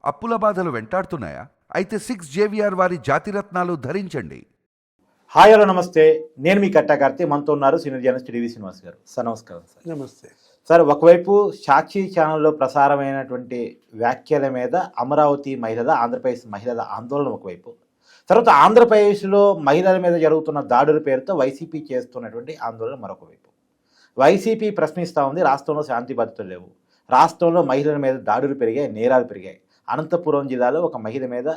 అప్పుల బాధలు వెంటాడుతున్నాయా? అయితే 6 JVR వారి జాతిరత్నాలు ధరించండి. హాయ్ హలో నమస్తే, నేను మీ కట్టాకార్తి. మనతో ఉన్నారు సీనియర్ జర్నలిస్ట్ టీవీ శ్రీనివాస్ గారు. సార్ నమస్కారం. సార్ నమస్తే సార్, ఒకవైపు సాక్షి ఛానల్లో ప్రసారమైనటువంటి వ్యాఖ్యల మీద అమరావతి మహిళల, ఆంధ్రప్రదేశ్ మహిళల ఆందోళన ఒకవైపు, తర్వాత ఆంధ్రప్రదేశ్లో మహిళల మీద జరుగుతున్న దాడుల పేరుతో వైసీపీ చేస్తున్నటువంటి ఆందోళన మరొక వైపు. వైసీపీ ప్రశ్నిస్తూ ఉంది, రాష్ట్రంలో శాంతి భద్రతలు లేవు, రాష్ట్రంలో మహిళల మీద దాడులు పెరిగాయి, నేరాలు పెరిగాయి. అనంతపురం జిల్లాలో ఒక మహిళ మీద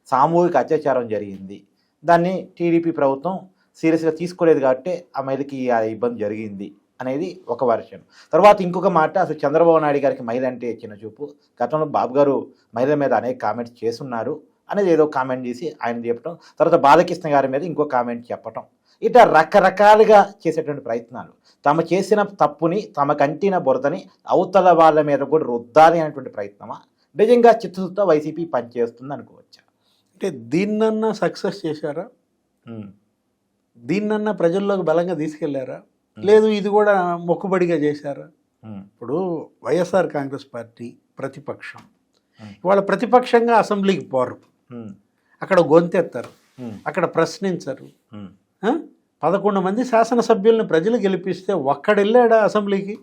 సామూహిక అత్యాచారం జరిగింది. దాన్ని టీడీపీ ప్రభుత్వం సీరియస్గా తీసుకోలేదు కాబట్టి ఆ మహిళకి ఆ ఇబ్బంది జరిగింది అనేది ఒక వర్షన్. తర్వాత ఇంకొక మాట, అసలు చంద్రబాబు నాయుడు గారికి మహిళ అంటే చిన్న చూపు, గతంలో బాబు గారు మహిళల మీద అనేక కామెంట్స్ చేస్తున్నారు అనేది ఏదో కామెంట్ చేసి ఆయన చెప్పడం, తర్వాత బాలకృష్ణ గారి మీద ఇంకో కామెంట్ చెప్పటం, ఇట్లా రకరకాలుగా చేసేటువంటి ప్రయత్నాలు. తమ చేసిన తప్పుని, తమ కంటిన బురదని అవతల వాళ్ళ మీద కూడా రుద్దాలి అనేటువంటి ప్రయత్నమా, నిజంగా చిత్తశుద్ధితో వైసీపీ పనిచేస్తుంది అనుకోవచ్చా? అంటే దీన్నన్నా సక్సెస్ చేశారా? దీన్నన్నా ప్రజల్లోకి బలంగా తీసుకెళ్లారా? లేదు ఇది కూడా మొక్కుబడిగా చేశారా? ఇప్పుడు వైఎస్ఆర్ కాంగ్రెస్ పార్టీ ప్రతిపక్షం, ఇవాళ ప్రతిపక్షంగా అసెంబ్లీకి పోరు, అక్కడ గొంతెత్తారు, అక్కడ ప్రశ్నించరు. 11 మంది శాసనసభ్యులను ప్రజలు గెలిపిస్తే ఒక్కడెళ్ళాడా అసెంబ్లీకి?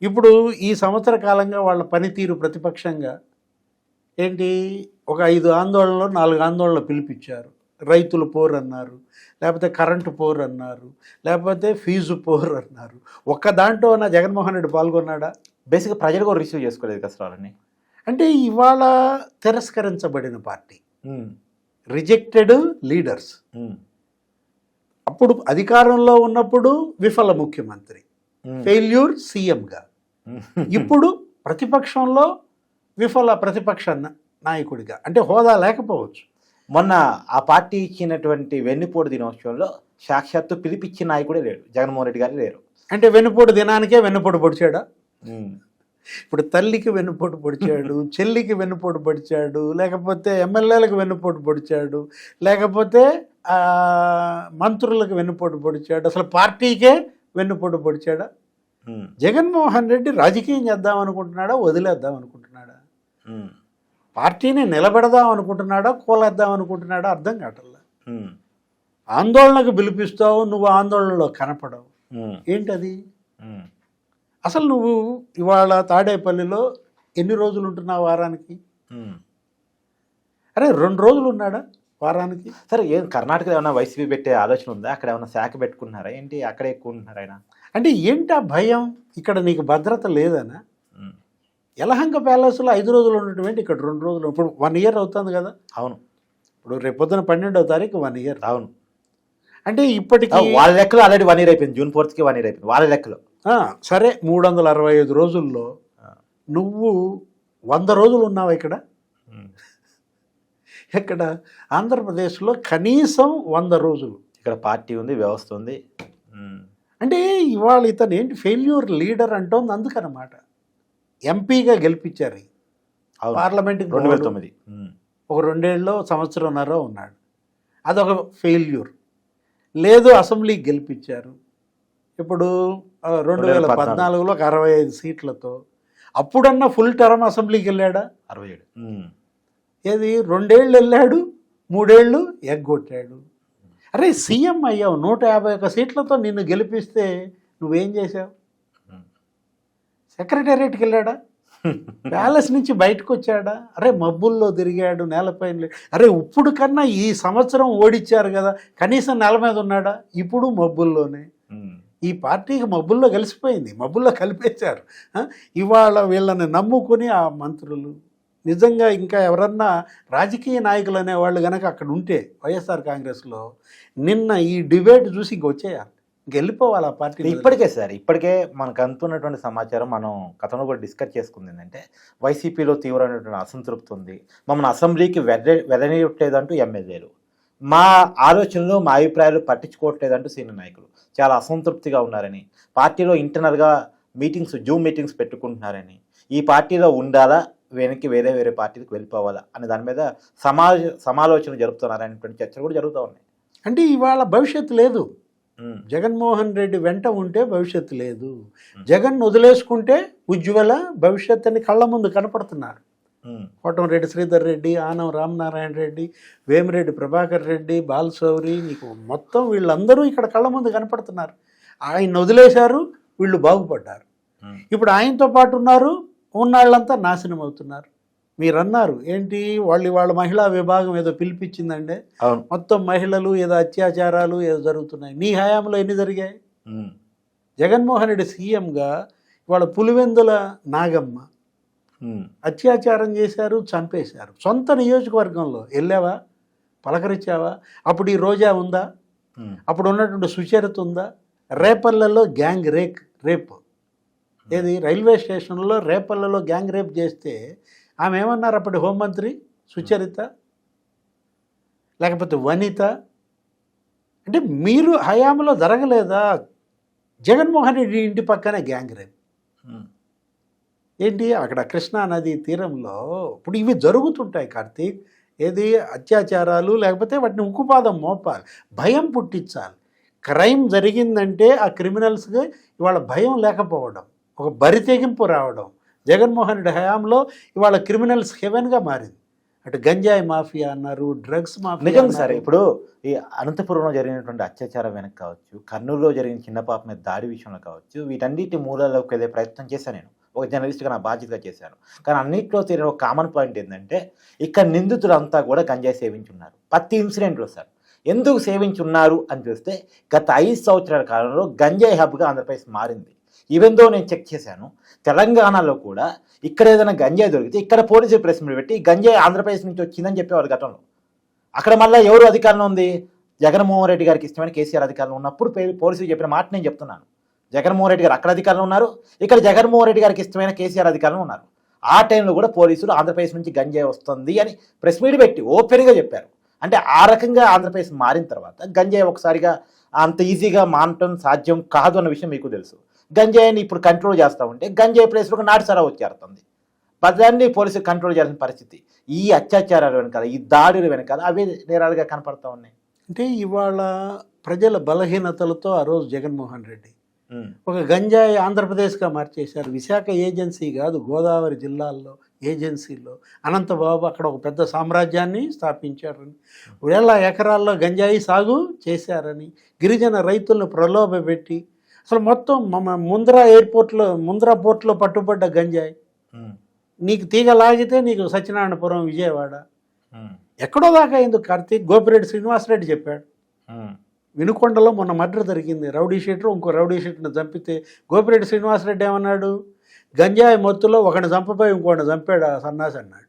ఇప్పుడు ఈ సంవత్సర కాలంగా వాళ్ళ పనితీరు ప్రతిపక్షంగా ఏంటి, ఒక 5 ఆందోళనలు 4 ఆందోళనలు పిలిపించారు. రైతులు పోరు అన్నారు, లేకపోతే కరెంటు పోరు అన్నారు, లేకపోతే ఫీజు పోరు అన్నారు. ఒక్క దాంట్లో నా జగన్మోహన్ రెడ్డి పాల్గొన్నాడా? బేసిక్గా ప్రజలు కూడా రిసీవ్ చేసుకోలేదు కష్టాలని. అంటే ఇవాళ తిరస్కరించబడిన పార్టీ, రిజెక్టెడ్ లీడర్స్. అప్పుడు అధికారంలో ఉన్నప్పుడు విఫల ముఖ్యమంత్రి, ఫెయిల్యూర్ సీఎంగా, ఇప్పుడు ప్రతిపక్షంలో విఫల ప్రతిపక్ష నాయకుడిగా. అంటే హోదా లేకపోవచ్చు. మొన్న ఆ పార్టీ ఇచ్చినటువంటి వెన్నుపోటు దినోత్సవంలో సాక్షాత్తు పిలిపించిన నాయకుడే లేడు, జగన్మోహన్ రెడ్డి గారు లేరు. అంటే వెన్నుపోటు దినానికే వెన్నుపోటు పొడిచాడా? ఇప్పుడు తల్లికి వెన్నుపోటు పొడిచాడు, చెల్లికి వెన్నుపోటు పొడిచాడు, లేకపోతే ఎమ్మెల్యేలకు వెన్నుపోటు పొడిచాడు, లేకపోతే మంత్రులకు వెన్నుపోటు పొడిచాడు, అసలు పార్టీకే వెన్నుపోటు పొడిచాడా? జగన్మోహన్ రెడ్డి రాజకీయం చేద్దాం అనుకుంటున్నాడా, వదిలేద్దాం అనుకుంటున్నాడా? పార్టీని నిలబెడదాం అనుకుంటున్నాడా, కూలేద్దాం అనుకుంటున్నాడా? అర్థం కావట్లా. ఆందోళనకు పిలిపిస్తావు, నువ్వు ఆందోళనలో కనపడవు. ఏంటది? అసలు నువ్వు ఇవాళ తాడేపల్లిలో ఎన్ని రోజులు ఉంటున్నావు వారానికి? అరే 2 రోజులు ఉన్నాడా వారానికి? సరే, ఏం కర్ణాటకలో ఏమైనా వైసీపీ పెట్టే ఆలోచన ఉందా? అక్కడ ఏమైనా శాఖ పెట్టుకున్నారా ఏంటి? అక్కడే ఎక్కువ ఉంటున్నారు ఆయన. అంటే ఏంటి ఆ భయం? ఇక్కడ నీకు భద్రత లేదనా? యలహంక ప్యాలెస్లో 5 రోజులు ఉన్నటువంటి ఇక్కడ 2 రోజులు. ఇప్పుడు 1 ఇయర్ అవుతుంది కదా. అవును, ఇప్పుడు రేపొద్దున 12వ తారీఖు 1 ఇయర్. అవును. అంటే ఇప్పటికీ వాళ్ళ లెక్కలో ఆల్రెడీ 1 ఇయర్ అయిపోయింది. June 4th 1 ఇయర్ అయిపోయింది వాళ్ళ లెక్కలో. సరే, 365 రోజుల్లో నువ్వు 100 రోజులు ఉన్నావు ఇక్కడ. ఇక్కడ ఆంధ్రప్రదేశ్లో కనీసం 100 రోజులు. ఇక్కడ పార్టీ ఉంది, వ్యవస్థ ఉంది. అంటే ఇవాళ ఇతను ఏంటి ఫెయిల్యూర్ లీడర్ అంటోంది. అందుకనమాట ఎంపీగా గెలిపించారు, పార్లమెంట్కి 2009 ఒక 2 ఏళ్ళలో సంవత్సరంన్నర ఉన్నాడు, అదొక ఫెయిల్యూర్. లేదు అసెంబ్లీకి గెలిపించారు, ఇప్పుడు 2014లో 65 సీట్లతో. అప్పుడన్నా ఫుల్ టర్మ్ అసెంబ్లీకి వెళ్ళాడా? 67. ఏది 2 ఏళ్ళు వెళ్ళాడు, 3 ఏళ్ళు ఎగ్గొట్టాడు. అరే సీఎం అయ్యావు, 151 సీట్లతో నిన్ను గెలిపిస్తే నువ్వేం చేసావు? సెక్రటేరియట్కి వెళ్ళాడా? ప్యాలెస్ నుంచి బయటకు వచ్చాడా? అరే మబ్బుల్లో తిరిగాడు, నేలపైన. అరే ఇప్పుడు కన్నా ఈ సంవత్సరం ఓడిచ్చారు కదా, కనీసం నేల మీద ఉన్నాడా? ఇప్పుడు మబ్బుల్లోనే. ఈ పార్టీకి మబ్బుల్లో కలిసిపోయింది, మబ్బుల్లో కలిపేశారు. ఇవాళ వీళ్ళని నమ్ముకుని ఆ మంత్రులు, నిజంగా ఇంకా ఎవరన్నా రాజకీయ నాయకులు అనేవాళ్ళు కనుక అక్కడ ఉంటే వైఎస్ఆర్ కాంగ్రెస్లో, నిన్న ఈ డిబేట్ చూసి ఇంకొచ్చేయాలి, ఇంకెళ్ళిపోవాలి ఆ పార్టీ. ఇప్పటికే సార్, ఇప్పటికే మనకు అందుతున్నటువంటి సమాచారం, మనం గతంలో కూడా డిస్కస్ చేసుకుంది ఏంటంటే, వైసీపీలో తీవ్రమైనటువంటి అసంతృప్తి ఉంది, మమ్మల్ని అసెంబ్లీకి వెళ్ళనివ్వట్లేదంటూ ఎమ్మెల్యేలు, మా ఆలోచనలు మా అభిప్రాయాలు పట్టించుకోవట్లేదంటూ సీనియర్ నాయకులు చాలా అసంతృప్తిగా ఉన్నారని, పార్టీలో ఇంటర్నల్గా మీటింగ్స్, జూమ్ మీటింగ్స్ పెట్టుకుంటున్నారని, ఈ పార్టీలో ఉండాలా, వెనక్కి వేరే పార్టీలకు వెళ్ళిపోవాలా అనే దాని మీద సమాలోచన జరుపుతున్నారనేటువంటి చర్చలు కూడా జరుగుతూ ఉన్నాయి. అంటే ఇవాళ భవిష్యత్తు లేదు. జగన్మోహన్ రెడ్డి వెంట ఉంటే భవిష్యత్తు లేదు, జగన్ వదిలేసుకుంటే ఉజ్వల భవిష్యత్తు అని కళ్ళ ముందు కనపడుతున్నారు. కోటంరెడ్డి శ్రీధర్ రెడ్డి, ఆనం రామనారాయణ రెడ్డి, వేమిరెడ్డి ప్రభాకర్ రెడ్డి, బాలశౌరి, నీకు మొత్తం వీళ్ళందరూ ఇక్కడ కళ్ళ ముందు కనపడుతున్నారు. ఆయన వదిలేశారు, వీళ్ళు బాగుపడ్డారు. ఇప్పుడు ఆయనతో పాటు ఉన్నారు, ఉన్నాళ్ళంతా నాశనం అవుతున్నారు. మీరు అన్నారు ఏంటి, వాళ్ళ మహిళా విభాగం ఏదో పిలిపించిందండి, మొత్తం మహిళలు ఏదో అత్యాచారాలు ఏదో జరుగుతున్నాయి. నీ హయాంలో ఎన్ని జరిగాయి? జగన్మోహన్ రెడ్డి సీఎంగా వాళ్ళ పులివెందుల నాగమ్మ అత్యాచారం చేశారు, చంపేశారు. సొంత నియోజకవర్గంలో వెళ్ళావా, పలకరించావా? అప్పుడు ఈ రోజా ఉందా? అప్పుడు ఉన్నటువంటి సుచరిత ఉందా? రేపల్లలో గ్యాంగ్ రేప్ ఏది రైల్వే స్టేషన్లో రేపల్లలో గ్యాంగ్ రేప్ చేస్తే ఆమె ఏమన్నారు అప్పటి హోంమంత్రి సుచరిత, లేకపోతే వనిత? అంటే మీరు హయాంలో జరగలేదా? జగన్మోహన్ రెడ్డి ఇంటి పక్కనే గ్యాంగ్ రేప్ ఏంటి? అక్కడ కృష్ణా నది తీరంలో ఇప్పుడు ఇవి జరుగుతుంటాయి కార్తీక్. ఏది అత్యాచారాలు, లేకపోతే వాటిని ఉక్కుపాదం మోపాలి, భయం పుట్టించాలి. క్రైమ్ జరిగిందంటే ఆ క్రిమినల్స్కి ఇవాళ భయం లేకపోవడం, ఒక బరితెగింపు రావడం. జగన్మోహన్ రెడ్డి హయాంలో ఇవాళ క్రిమినల్స్ హెవెన్గా మారింది. అటు గంజాయి మాఫియా అన్నారు, డ్రగ్స్ మాఫియా. నిజంగా సరే, ఇప్పుడు ఈ అనంతపురంలో జరిగినటువంటి అత్యాచారం వెనక్కి కావచ్చు, కర్నూలులో జరిగిన చిన్న పాప మీద దాడి విషయంలో కావచ్చు, వీటన్నిటి మూలాల్లోకి వెళ్ళే ప్రయత్నం చేశాను నేను, ఒక జర్నలిస్ట్గా నా బాధ్యతగా చేశాను. కానీ అన్నింటిలో తెలియని ఒక కామన్ పాయింట్ ఏంటంటే, ఇక్కడ నిందితులంతా కూడా గంజాయి సేవించున్నారు. ప్రతి ఇన్సిడెంట్లో సార్ ఎందుకు సేవించున్నారు అని చూస్తే, గత 5 సంవత్సరాల కాలంలో గంజాయి హబ్గా ఆంధ్రప్రదేశ్ మారింది. ఈవెందో నేను చెక్ చేశాను, తెలంగాణలో కూడా ఇక్కడ ఏదైనా గంజాయి దొరికితే ఇక్కడ పోలీసులు ప్రెస్ మీట్ పెట్టి గంజాయి ఆంధ్రప్రదేశ్ నుంచి వచ్చిందని చెప్పేవారు గతంలో. అక్కడ మళ్ళీ ఎవరు అధికారంలో ఉంది? జగన్మోహన్ రెడ్డి గారికి ఇష్టమైన కేసీఆర్ అధికారంలో ఉన్నప్పుడు పోలీసులు చెప్పిన మాట నేను చెప్తున్నాను. జగన్మోహన్ రెడ్డి గారు అక్కడ అధికారంలో ఉన్నారు, ఇక్కడ జగన్మోహన్ రెడ్డి గారికి ఇష్టమైన కేసీఆర్ అధికారంలో ఉన్నారు. ఆ టైంలో కూడా పోలీసులు ఆంధ్రప్రదేశ్ నుంచి గంజాయి వస్తుంది అని ప్రెస్ మీట్ పెట్టి ఓపెన్గా చెప్పారు. అంటే ఆ రకంగా ఆంధ్రప్రదేశ్ మారిన తర్వాత గంజాయి ఒకసారిగా అంత ఈజీగా మానటం సాధ్యం కాదు అన్న విషయం మీకు తెలుసు. గంజాయిని ఇప్పుడు కంట్రోల్ చేస్తూ ఉంటే గంజాయి ప్లేస్లో నాటు సరా వచ్చేస్తుంది. పదాన్ని పోలీసులు కంట్రోల్ చేయాల్సిన పరిస్థితి. ఈ అత్యాచారాల వెనకాల, ఈ దాడుల వెనకాల అవే నేరాలుగా కనపడతా ఉన్నాయి. అంటే ఇవాళ ప్రజల బలహీనతలతో ఆ రోజు జగన్మోహన్ రెడ్డి ఒక గంజాయి ఆంధ్రప్రదేశ్గా మార్చేశారు. విశాఖ ఏజెన్సీ కాదు, గోదావరి జిల్లాల్లో ఏజెన్సీలో అనంతబాబు అక్కడ ఒక పెద్ద సామ్రాజ్యాన్ని స్థాపించారని, వేల ఎకరాల్లో గంజాయి సాగు చేశారని, గిరిజన రైతులను ప్రలోభపెట్టి అసలు మొత్తం ముంద్రా పోర్ట్లో పట్టుబడ్డ గంజాయి నీకు తీగ లాగితే నీకు సత్యనారాయణపురం, విజయవాడ ఎక్కడో దాకా ఎందుకు కార్తీక్? గోపిరెడ్డి శ్రీనివాసరెడ్డి చెప్పాడు. వినుకొండలో మొన్న మర్డర్ జరిగింది, రౌడీ షీటర్ ఇంకో రౌడీ షీటర్ని చంపితే గోపిరెడ్డి శ్రీనివాసరెడ్డి ఏమన్నాడు? గంజాయి మత్తులో ఒకడిని చంపపోయి ఇంకోటిని చంపాడు ఆ సన్నాసి అన్నాడు.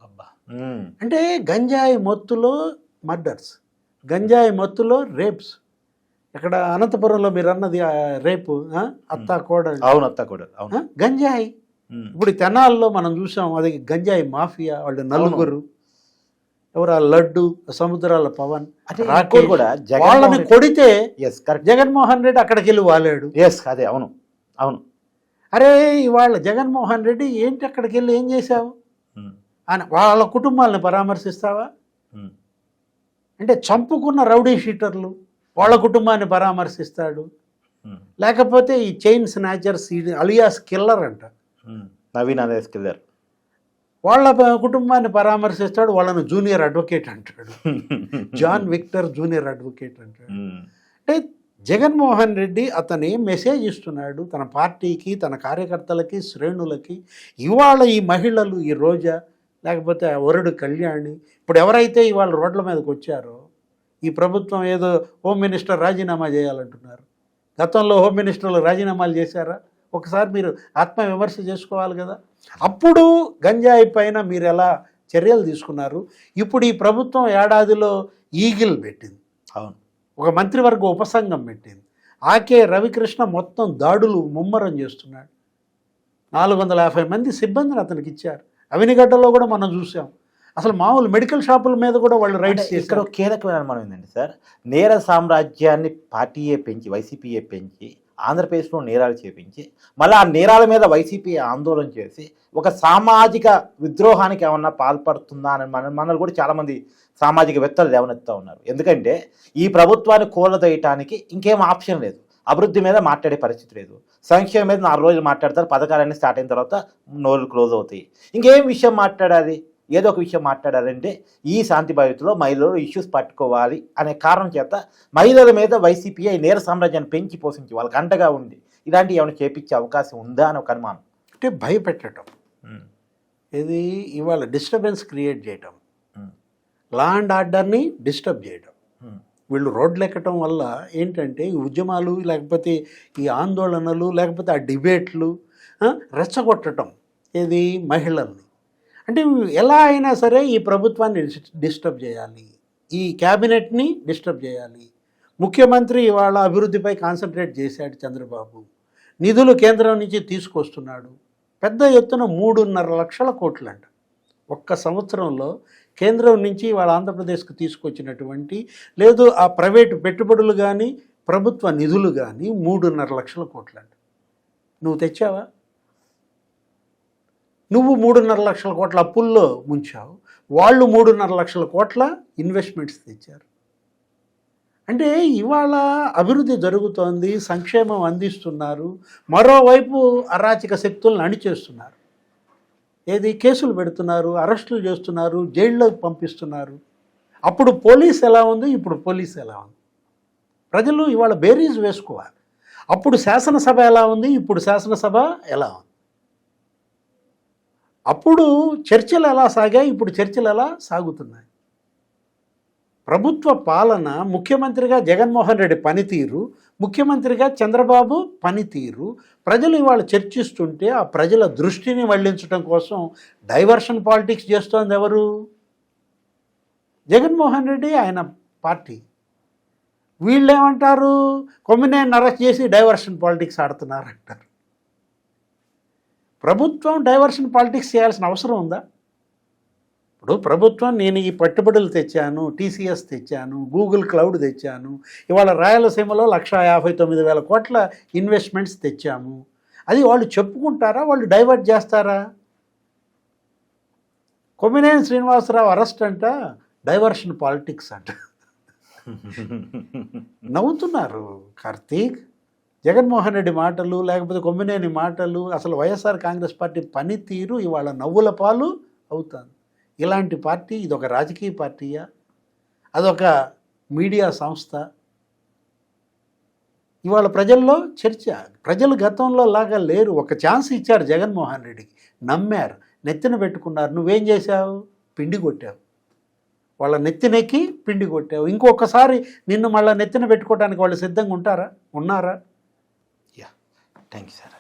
అబ్బా, అంటే గంజాయి మత్తులో మర్డర్స్, గంజాయి మత్తులో రేప్స్. ఇక్కడ అనంతపురంలో మీరు అన్నది రేపు అత్తా కోడలు, అవును అత్తా కోడలు, గంజాయి. ఇప్పుడు తెనాల్లో మనం చూసాం, అది గంజాయి మాఫియా. వాళ్ళు నలుగురు, ఎవరు? ఆ లడ్డు, సముద్రాల పవన్, కూడా వాళ్ళని కొడితే జగన్మోహన్ రెడ్డి అక్కడికి వెళ్ళి వాలాడు. అదే, అవును అవును. అరే ఇవాళ జగన్మోహన్ రెడ్డి ఏంటి అక్కడికి వెళ్ళి ఏం చేశావు అని వాళ్ళ కుటుంబాలను పరామర్శిస్తావా? అంటే చంపుకున్న రౌడీ షీటర్లు వాళ్ళ కుటుంబాన్ని పరామర్శిస్తాడు. లేకపోతే ఈ చైన్ స్నాచర్స్, అలియాస్ కిల్లర్ అంట, నవీన్ అలియాస్ కిల్లర్, వాళ్ళ కుటుంబాన్ని పరామర్శిస్తాడు. వాళ్ళను జూనియర్ అడ్వకేట్ అంటాడు, జాన్ విక్టర్ జూనియర్ అడ్వకేట్ అంటాడు. అంటే జగన్మోహన్ రెడ్డి అతని మెసేజ్ ఇస్తున్నాడు తన పార్టీకి, తన కార్యకర్తలకి, శ్రేణులకి. ఇవాళ ఈ మహిళలు, ఈ రోజా, లేకపోతే వరుడు కళ్యాణి, ఇప్పుడు ఎవరైతే ఇవాళ రోడ్ల మీదకి వచ్చారో, ఈ ప్రభుత్వం ఏదో హోమ్ మినిస్టర్ రాజీనామా చేయాలంటున్నారు. గతంలో హోమ్ మినిస్టర్లు రాజీనామాలు చేశారా? ఒకసారి మీరు ఆత్మవిమర్శ చేసుకోవాలి కదా. అప్పుడు గంజాయి పైన మీరు ఎలా చర్యలు తీసుకున్నారు? ఇప్పుడు ఈ ప్రభుత్వం ఏడాదిలో ఈగిల్ పెట్టింది, అవును, ఒక మంత్రివర్గ ఉపసంఘం పెట్టింది. ఆకే రవికృష్ణ మొత్తం దాడులు ముమ్మరం చేస్తున్నాడు. 450 మంది సిబ్బందిని అతనికి ఇచ్చారు. అవినిగడ్డలో కూడా మనం చూసాం. అసలు మామూలు మెడికల్ షాపుల మీద కూడా వాళ్ళు రైడ్స్ చేస్తారు. ఇక్కడ కీలకమైన అనుమానం ఏంటంటే సార్, నేర సామ్రాజ్యాన్ని పార్టీయే పెంచి, వైసీపీయే పెంచి ఆంధ్రప్రదేశ్లో నేరాలు చేపించి, మళ్ళీ ఆ నేరాల మీద వైసీపీ ఆందోళన చేసి ఒక సామాజిక విద్రోహానికి ఏమన్నా పాల్పడుతుందా అని మనల్ని కూడా చాలామంది సామాజికవేత్తలు లేవనెత్తా ఉన్నారు. ఎందుకంటే ఈ ప్రభుత్వాన్ని కూలదోయటానికి ఇంకేం ఆప్షన్ లేదు. అభివృద్ధి మీద మాట్లాడే పరిస్థితి లేదు. సంక్షేమం మీద 4 రోజులు మాట్లాడతారు, పథకాలన్నీ స్టార్ట్ అయిన తర్వాత నోళ్ళు క్లోజ్ అవుతాయి. ఇంకేం విషయం మాట్లాడాలి? ఏదో ఒక విషయం మాట్లాడాలంటే ఈ శాంతి భద్రతలో మహిళలు ఇష్యూస్ పట్టుకోవాలి అనే కారణం చేత మహిళల మీద వైసీపీ నేర సామ్రాజ్యాన్ని పెంచి పోషించి వాళ్ళకి అండగా ఉండి ఇలాంటివి ఏమైనా చేపించే అవకాశం ఉందా అని ఒక అనుమానం. అంటే భయపెట్టడం, ఇది ఇవాళ డిస్టర్బెన్స్ క్రియేట్ చేయటం, లా అండ్ ఆర్డర్ని డిస్టర్బ్ చేయడం. వీళ్ళు రోడ్లు ఎక్కడం వల్ల ఏంటంటే ఈ ఉద్యమాలు లేకపోతే ఈ ఆందోళనలు లేకపోతే ఆ డిబేట్లు రెచ్చగొట్టడం ఏది మహిళల్ని. అంటే ఎలా అయినా సరే ఈ ప్రభుత్వాన్ని డిస్టర్బ్ చేయాలి, ఈ క్యాబినెట్ని డిస్టర్బ్ చేయాలి. ముఖ్యమంత్రి ఇవాళ అభివృద్ధిపై కాన్సన్ట్రేట్ చేశాడు చంద్రబాబు, నిధులు కేంద్రం నుంచి తీసుకొస్తున్నాడు పెద్ద ఎత్తున 3.5 లక్షల కోట్లంట ఒక్క సంవత్సరంలో కేంద్రం నుంచి వాళ్ళ ఆంధ్రప్రదేశ్కు తీసుకొచ్చినటువంటి లేదు ఆ ప్రైవేటు పెట్టుబడులు కానీ ప్రభుత్వ నిధులు కానీ 3.5 లక్షల కోట్లంట. నువ్వు తెచ్చావా? నువ్వు 3.5 లక్షల కోట్ల అప్పుల్లో ముంచావు, వాళ్ళు 3.5 లక్షల కోట్ల ఇన్వెస్ట్మెంట్స్ తెచ్చారు. అంటే ఇవాళ అభివృద్ధి జరుగుతోంది, సంక్షేమం అందిస్తున్నారు, మరోవైపు అరాచక శక్తులను అణిచేస్తున్నారు. ఏది కేసులు పెడుతున్నారు, అరెస్టులు చేస్తున్నారు, జైల్లోకి పంపిస్తున్నారు. అప్పుడు పోలీస్ ఎలా ఉంది, ఇప్పుడు పోలీస్ ఎలా ఉంది? ప్రజలు ఇవాళ బేరీజ్ వేసుకోవాలి. అప్పుడు శాసనసభ ఎలా ఉంది, ఇప్పుడు శాసనసభ ఎలా ఉంది? అప్పుడు చర్చలు ఎలా సాగాయి, ఇప్పుడు చర్చలు ఎలా సాగుతున్నాయి? ప్రభుత్వ పాలన, ముఖ్యమంత్రిగా జగన్మోహన్ రెడ్డి పనితీరు, ముఖ్యమంత్రిగా చంద్రబాబు పనితీరు ప్రజలు ఇవాళ చర్చిస్తుంటే ఆ ప్రజల దృష్టిని మళ్లించడం కోసం డైవర్షన్ పాలిటిక్స్ చేస్తోంది ఎవరు? జగన్మోహన్ రెడ్డి, ఆయన పార్టీ. వీళ్ళేమంటారు? కొమ్మినేని అరెస్ట్ చేసి డైవర్షన్ పాలిటిక్స్ ఆడుతున్నారు అంటారు. ప్రభుత్వం డైవర్షన్ పాలిటిక్స్ చేయాల్సిన అవసరం ఉందా? ఇప్పుడు ప్రభుత్వం నేను ఈ పెట్టుబడులు తెచ్చాను, టీసీఎస్ తెచ్చాను, గూగుల్ క్లౌడ్ తెచ్చాను, ఇవాళ రాయలసీమలో 1,59,000 కోట్ల ఇన్వెస్ట్మెంట్స్ తెచ్చాము, అది వాళ్ళు చెప్పుకుంటారా, వాళ్ళు డైవర్ట్ చేస్తారా? కొమ్మినేని శ్రీనివాసరావు అరెస్ట్ అంట డైవర్షన్ పాలిటిక్స్ అంట. నవ్వుతున్నారు కార్తీక్. జగన్మోహన్ రెడ్డి మాటలు లేకపోతే కొమ్మినేని మాటలు, అసలు వైఎస్ఆర్ కాంగ్రెస్ పార్టీ పనితీరు ఇవాళ నవ్వుల పాలు అవుతుంది. ఇలాంటి పార్టీ, ఇదొక రాజకీయ పార్టీయా, అదొక మీడియా సంస్థ? ఇవాళ ప్రజల్లో చర్చ. ప్రజలు గతంలో లాగా లేరు. ఒక ఛాన్స్ ఇచ్చారు జగన్మోహన్ రెడ్డికి, నమ్మారు, నెత్తిన పెట్టుకున్నారు. నువ్వేం చేశావు? పిండి కొట్టావు. వాళ్ళ నెత్తినెక్కి పిండి కొట్టావు. ఇంకొకసారి నిన్ను మళ్ళీ నెత్తిన పెట్టుకోవడానికి వాళ్ళు సిద్ధంగా ఉన్నారా? Thank you sir.